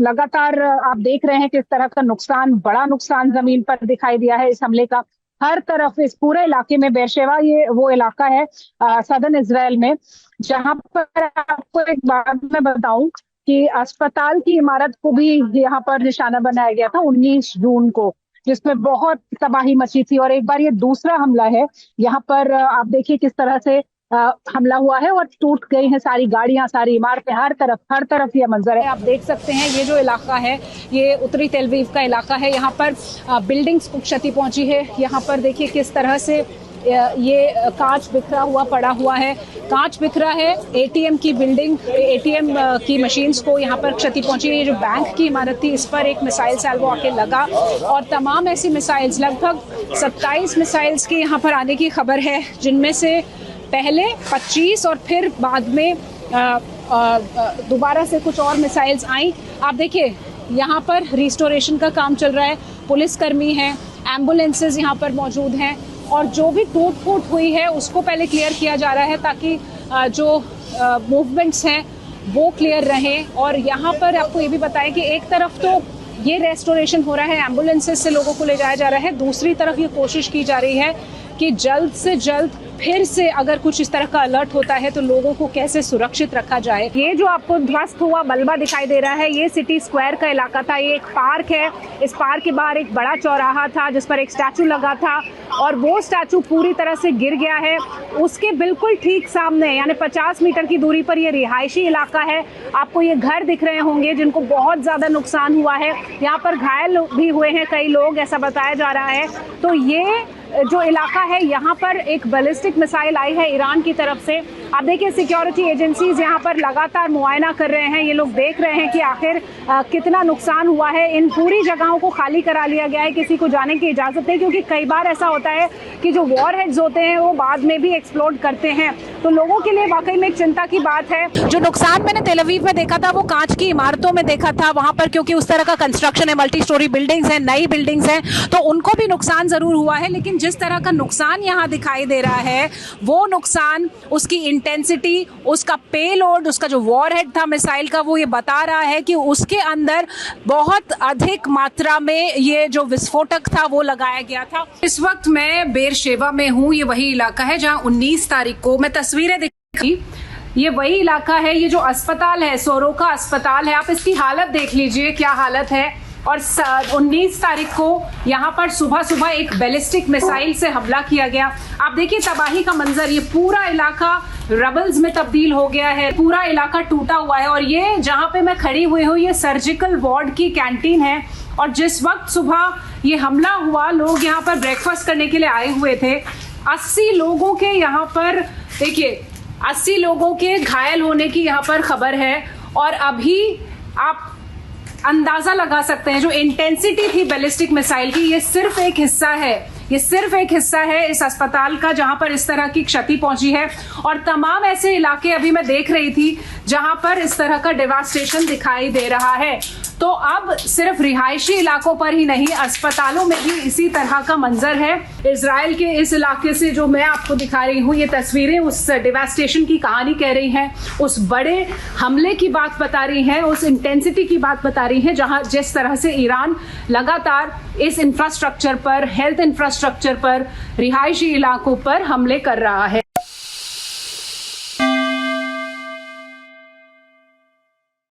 लगातार आप देख रहे हैं किस तरह का नुकसान, बड़ा नुकसान जमीन पर दिखाई दिया है इस हमले का। हर तरफ इस पूरे इलाके में बेरशेवा ये वो इलाका है सदर्न इजराइल में, जहां पर आपको एक बात मैं बताऊं कि अस्पताल की इमारत को भी यहाँ पर निशाना बनाया गया था 19 जून को, जिसमें बहुत तबाही मची थी। और एक बार ये दूसरा हमला है यहाँ पर। आप देखिए किस तरह से हमला हुआ है और टूट गई हैं सारी गाड़ियां, सारी इमारतें, हर तरफ ये मंजर है। आप देख सकते हैं ये जो इलाका है ये उत्तरी तेल अवीव का इलाका है। यहाँ पर बिल्डिंग्स को क्षति पहुंची है। यहाँ पर देखिए किस तरह से ये कांच बिखरा हुआ पड़ा हुआ है, कांच बिखरा है। एटीएम की बिल्डिंग, एटीएम की मशीन्स को यहाँ पर क्षति पहुंची है। ये जो बैंक की इमारत थी इस पर एक मिसाइल सैल्वो आके लगा और तमाम ऐसी मिसाइल्स, लगभग 27 मिसाइल्स की यहाँ पर आने की खबर है, जिनमें से पहले 25 और फिर बाद में दोबारा से कुछ और मिसाइल्स आई। आप देखिए यहाँ पर रिस्टोरेशन का काम चल रहा है, पुलिसकर्मी हैं, एम्बुलेंसेज यहाँ पर मौजूद हैं और जो भी टूट फूट हुई है उसको पहले क्लियर किया जा रहा है ताकि जो मूवमेंट्स हैं वो क्लियर रहें। और यहाँ पर आपको ये भी बताएं कि एक तरफ तो ये रेस्टोरेशन हो रहा है, एम्बुलेंसेज से लोगों को ले जाया जा रहा है, दूसरी तरफ ये कोशिश की जा रही है कि जल्द से जल्द फिर से अगर कुछ इस तरह का अलर्ट होता है तो लोगों को कैसे सुरक्षित रखा जाए। ये जो आपको ध्वस्त हुआ मलबा दिखाई दे रहा है ये सिटी स्क्वायर का इलाका था। ये एक पार्क है, इस पार्क के बाहर एक बड़ा चौराहा था जिस पर एक स्टैचू लगा था और वो स्टैचू पूरी तरह से गिर गया है। उसके बिल्कुल ठीक सामने यानी 50 मीटर की दूरी पर ये रिहायशी इलाका है। आपको ये घर दिख रहे होंगे जिनको बहुत ज़्यादा नुकसान हुआ है। यहाँ पर घायल भी हुए हैं कई लोग, ऐसा बताया जा रहा है। तो ये जो इलाका है यहाँ पर एक बैलिस्टिक मिसाइल आई है ईरान की तरफ से। आप देखिए सिक्योरिटी एजेंसीज यहाँ पर लगातार मुआयना कर रहे हैं। ये लोग देख रहे हैं कि आखिर कितना नुकसान हुआ है। इन पूरी जगहों को खाली करा लिया गया है, किसी को जाने की इजाज़त नहीं, क्योंकि कई बार ऐसा होता है कि जो वॉर हेड्स होते हैं वो बाद में भी एक्सप्लोड करते हैं। तो लोगों के लिए वाकई में एक चिंता की बात है। जो नुकसान मैंने तेल अवीव में देखा था वो कांच की इमारतों में देखा था। वहाँ पर क्योंकि उस तरह का कंस्ट्रक्शन है, मल्टी स्टोरी बिल्डिंग्स हैं, नई बिल्डिंग्स हैं, तो उनको भी नुकसान ज़रूर हुआ है। लेकिन जिस तरह का नुकसान यहाँ दिखाई दे रहा है वो नुकसान, उसकी इंटेंसिटी, उसका पेलोड, उसका जो वॉरहेड था मिसाइल का, वो ये बता रहा है कि उसके अंदर बहुत अधिक मात्रा में ये जो विस्फोटक था वो लगाया गया था। इस वक्त मैं बेरशेवा में हूँ। ये वही इलाका है जहाँ 19 तारीख को मैं तस्वीरें दिखाई। ये वही इलाका है, ये जो अस्पताल है सोरोका अस्पताल है, आप इसकी हालत देख लीजिए क्या हालत है। और 19 तारीख को यहाँ पर सुबह सुबह एक बैलिस्टिक मिसाइल से हमला किया गया। आप देखिए तबाही का मंजर, ये पूरा इलाका रबल्स में तब्दील हो गया है, पूरा इलाका टूटा हुआ है। और ये जहाँ पे मैं खड़ी हुई हूँ ये सर्जिकल वार्ड की कैंटीन है और जिस वक्त सुबह ये हमला हुआ लोग यहाँ पर ब्रेकफास्ट करने के लिए आए हुए थे। 80 लोगों के यहाँ पर देखिए 80 लोगों के घायल होने की यहाँ पर खबर है। और अभी आप अंदाजा लगा सकते हैं जो इंटेंसिटी थी बैलिस्टिक मिसाइल की, ये सिर्फ एक हिस्सा है, ये सिर्फ एक हिस्सा है इस अस्पताल का जहां पर इस तरह की क्षति पहुंची है। और तमाम ऐसे इलाके अभी मैं देख रही थी जहां पर इस तरह का डेवास्टेशन दिखाई दे रहा है। तो अब सिर्फ रिहायशी इलाकों पर ही नहीं, अस्पतालों में भी इसी तरह का मंजर है। इजराइल के इस इलाके से जो मैं आपको दिखा रही हूँ ये तस्वीरें उस डेवास्टेशन की कहानी कह रही हैं, उस बड़े हमले की बात बता रही हैं, उस इंटेंसिटी की बात बता रही हैं जहां जिस तरह से ईरान लगातार इस इंफ्रास्ट्रक्चर पर, हेल्थ इंफ्रास्ट्रक्चर पर, रिहायशी इलाकों पर हमले कर रहा है।